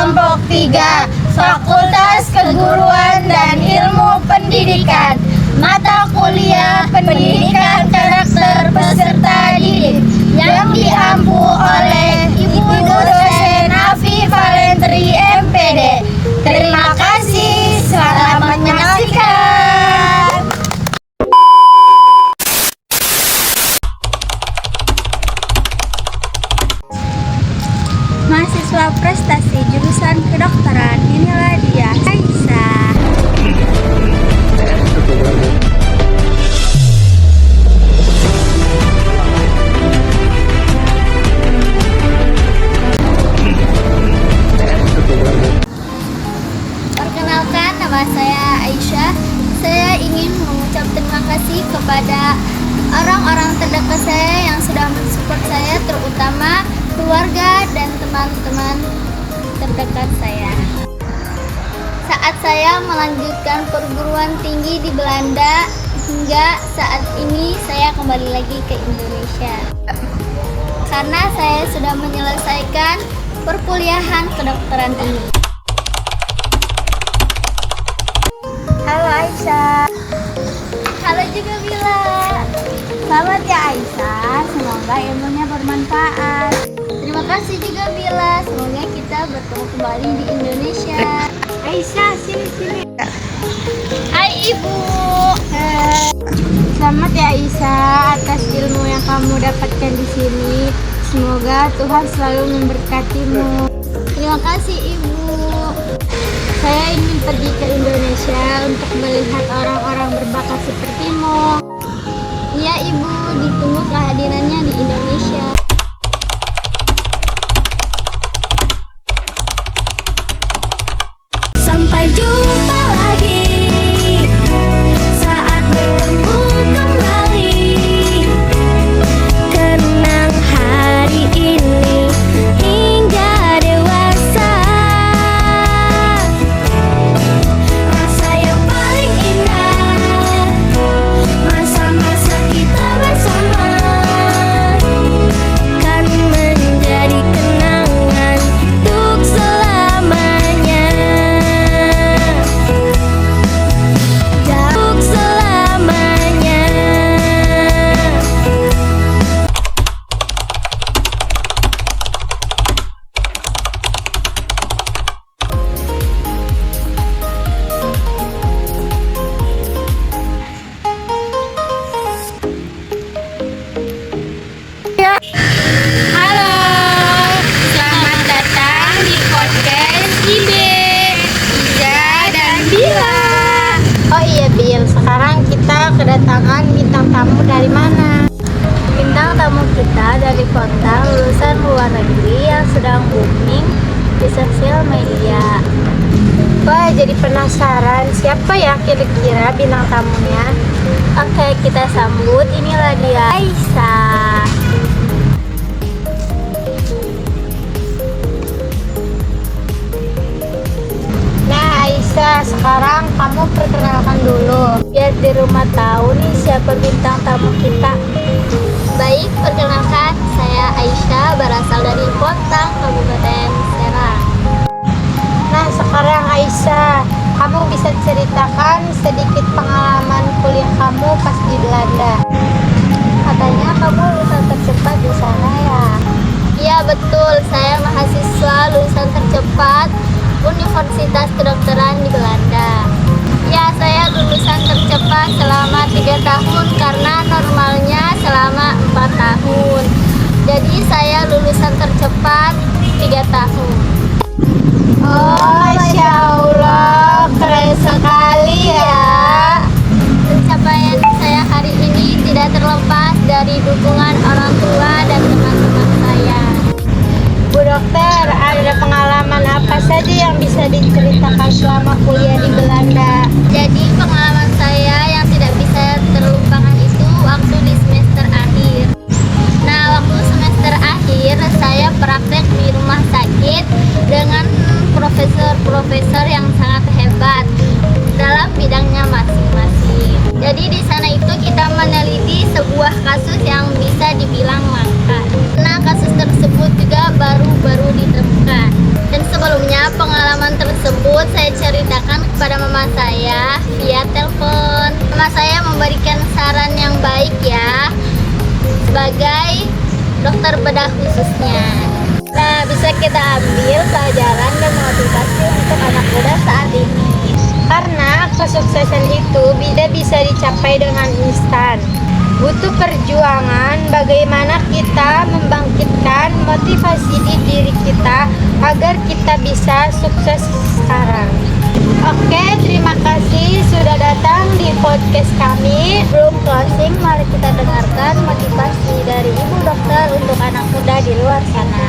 kelompok 3, Fakultas Keguruan dan Ilmu Pendidikan, mata kuliah Pendidikan Karakter Peserta Didik yang diampu oleh Ibu Dosen Afi Valentri MPD. Terima kasih, selamat menyaksikan. Mahasiswa prestasi jurusan kedokteran, inilah dia, Aisyah. Perkenalkan, nama saya Aisyah. Saya ingin mengucap terima kasih kepada orang-orang terdekat saya yang sudah mensupport saya, terutama keluarga dan teman-teman terdekat saya. Saat saya melanjutkan perguruan tinggi di Belanda, hingga saat ini saya kembali lagi ke Indonesia. Karena saya sudah menyelesaikan perkuliahan kedokteran ini. Halo Aisyah. Halo juga Bila. Selamat ya Aisyah, semoga ilmunya bermanfaat. Terima kasih juga Bila. Semoga kita bertemu kembali di Indonesia. Aisyah, sini. Hai Ibu. Selamat ya Aisyah atas ilmu yang kamu dapatkan di sini. Semoga Tuhan selalu memberkatimu. Terima kasih Ibu. Saya ingin pergi ke Indonesia untuk melihat orang-orang berbakat sepertimu. Iya Ibu, ditunggu kehadirannya di Indonesia. Sampai jumpa lagi saat bertemu kembali. Kenang hari ini hingga dewasa. Masa yang paling indah, masa-masa kita bersama, kan menjadi kenangan untuk selamanya. Untuk selamanya. Halo, selamat datang di podcast Ibe, Iza dan Bila. Oh iya Bil, sekarang kita kedatangan bintang tamu dari mana? Bintang tamu kita dari kota lulusan luar negeri yang sedang booming di sosial media. Wah, jadi penasaran siapa ya kira-kira bintang tamunya? Oke, kita sambut, inilah dia, Aisyah. Nah Aisyah, sekarang kamu perkenalkan dulu, biar di rumah tahu nih siapa bintang tamu kita. Baik, perkenalkan, saya Aisyah, berasal dari Pontang, Kabupaten Serang. Nah sekarang Aisyah, kamu bisa ceritakan sedikit pengalaman kuliah kamu pas di Belanda. Katanya kamu lulusan tercepat di sana ya? Iya betul, saya mahasiswa lulusan tercepat Universitas Kedokteran di Belanda. Ya, saya lulusan tercepat selama 3 tahun karena normalnya selama 4 tahun. Jadi saya lulusan tercepat 3 tahun. Oh Masya Allah, keren sekali ya. Pencapaian saya hari ini tidak terlepas dari dukungan orang tua dan teman-teman saya. Bu dokter, ada pengalaman apa saja yang bisa diceritakan selama kuliah di Belanda? Jadi pengalaman saya yang tidak bisa terlupakan itu waktu di semester akhir. Nah, waktu semester akhir saya praktek di rumah sakit dengan profesor-profesor yang sangat hebat dalam bidangnya masing-masing. Jadi di sana itu kita meneliti sebuah kasus yang bisa dibilang langka. Nah, kasus tersebut juga baru-baru ditemukan. Dan sebelumnya pengalaman tersebut saya ceritakan kepada mama saya via telepon. Mama saya memberikan saran yang baik ya, sebagai dokter bedah khususnya. Nah, bisa kita ambil pelajaran dan motivasi untuk anak muda saat ini. Karena kesuksesan itu tidak bisa dicapai dengan instan. Butuh perjuangan bagaimana kita membangkitkan motivasi di diri kita agar kita bisa sukses sekarang. Oke, terima kasih sudah datang di podcast kami. Belum closing, mari kita dengarkan motivasi dari Ibu Dokter untuk anak muda di luar sana.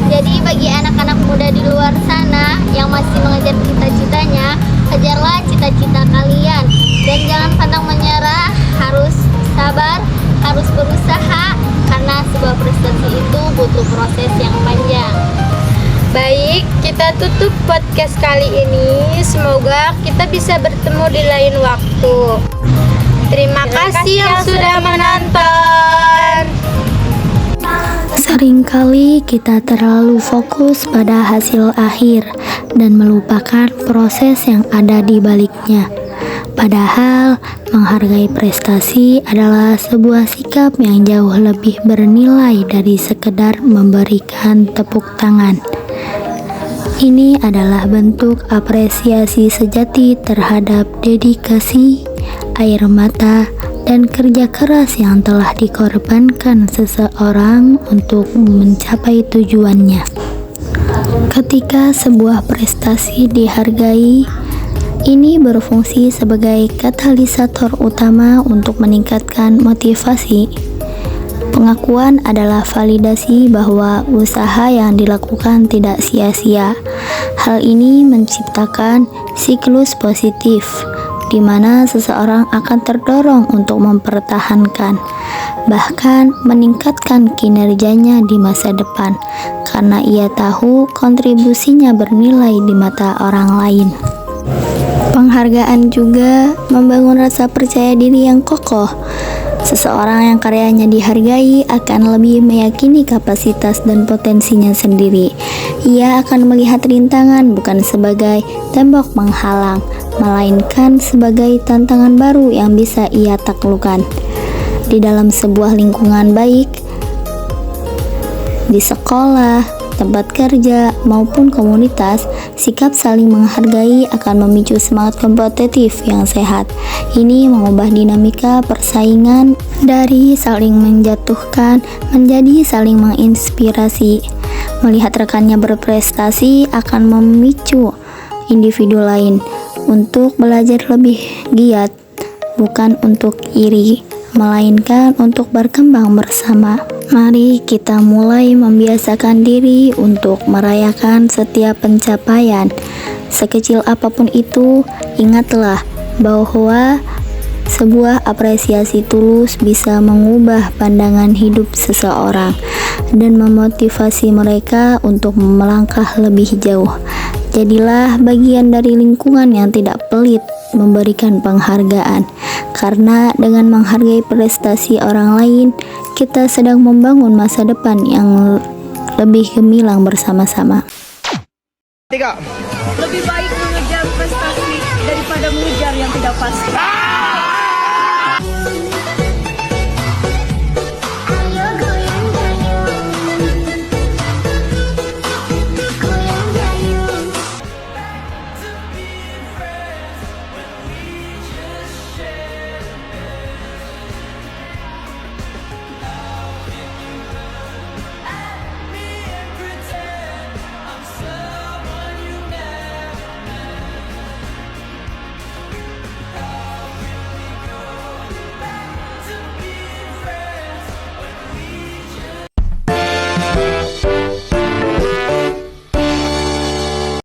Jadi bagi anak-anak muda di luar sana yang masih mengejar cita-citanya, kejarlah cita-cita kalian dan jangan pantang menyerah, harus sabar, harus berusaha karena sebuah prestasi itu butuh proses yang panjang. Baik, kita tutup podcast kali ini. Semoga kita bisa bertemu di lain waktu. Terima kasih yang sudah menonton. Seringkali kita terlalu fokus pada hasil akhir dan melupakan proses yang ada di baliknya. Padahal, menghargai prestasi adalah sebuah sikap yang jauh lebih bernilai dari sekedar memberikan tepuk tangan. Ini adalah bentuk apresiasi sejati terhadap dedikasi, air mata, dan kerja keras yang telah dikorbankan seseorang untuk mencapai tujuannya. Ketika sebuah prestasi dihargai, ini berfungsi sebagai katalisator utama untuk meningkatkan motivasi. Pengakuan adalah validasi bahwa usaha yang dilakukan tidak sia-sia. Hal ini menciptakan siklus positif, di mana seseorang akan terdorong untuk mempertahankan, bahkan meningkatkan kinerjanya di masa depan, karena ia tahu kontribusinya bernilai di mata orang lain. Penghargaan juga membangun rasa percaya diri yang kokoh. Seseorang yang karyanya dihargai akan lebih meyakini kapasitas dan potensinya sendiri. Ia akan melihat rintangan bukan sebagai tembok menghalang, melainkan sebagai tantangan baru yang bisa ia taklukkan. Di dalam sebuah lingkungan baik, di sekolah, tempat kerja, maupun komunitas, sikap saling menghargai akan memicu semangat kompetitif yang sehat. Ini mengubah dinamika persaingan dari saling menjatuhkan menjadi saling menginspirasi. Melihat rekannya berprestasi akan memicu individu lain untuk belajar lebih giat, bukan untuk iri, melainkan untuk berkembang bersama. Mari kita mulai membiasakan diri untuk merayakan setiap pencapaian. Sekecil apapun itu, ingatlah bahwa sebuah apresiasi tulus bisa mengubah pandangan hidup seseorang dan memotivasi mereka untuk melangkah lebih jauh. Jadilah bagian dari lingkungan yang tidak pelit memberikan penghargaan, karena dengan menghargai prestasi orang lain, kita sedang membangun masa depan yang lebih gemilang bersama-sama. Lebih baik mengejar prestasi daripada mengejar yang tidak pasti.